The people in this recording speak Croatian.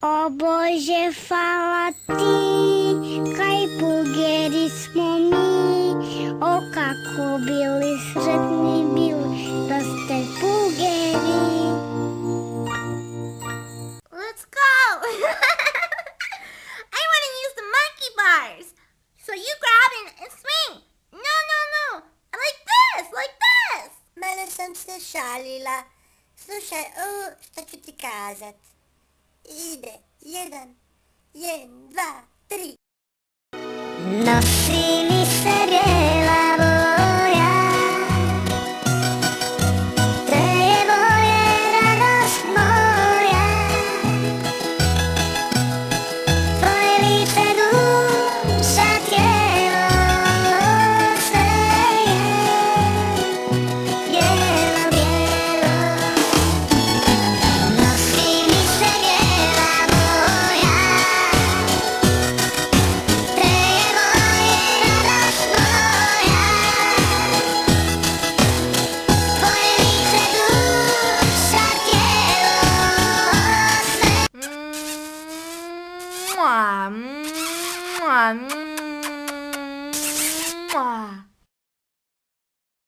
O Bože, chvála Ty, kaj pogerismo mi, o kako bili sretni bili, da ste pugeri. Let's go! I want to use the monkey bars. So you grab and swing. No, no, no. Like this, like this. Мене сонце шалила. Слушай, что ti kazat? Ide, jedan, dva, tri. Nosi mi se bijela boja, tvoje boje radost moja, tvoje lice duša tijelo, sve je bijelo, bijelo. Nosi mi se bijela boja, Mwah, mwah, mwah.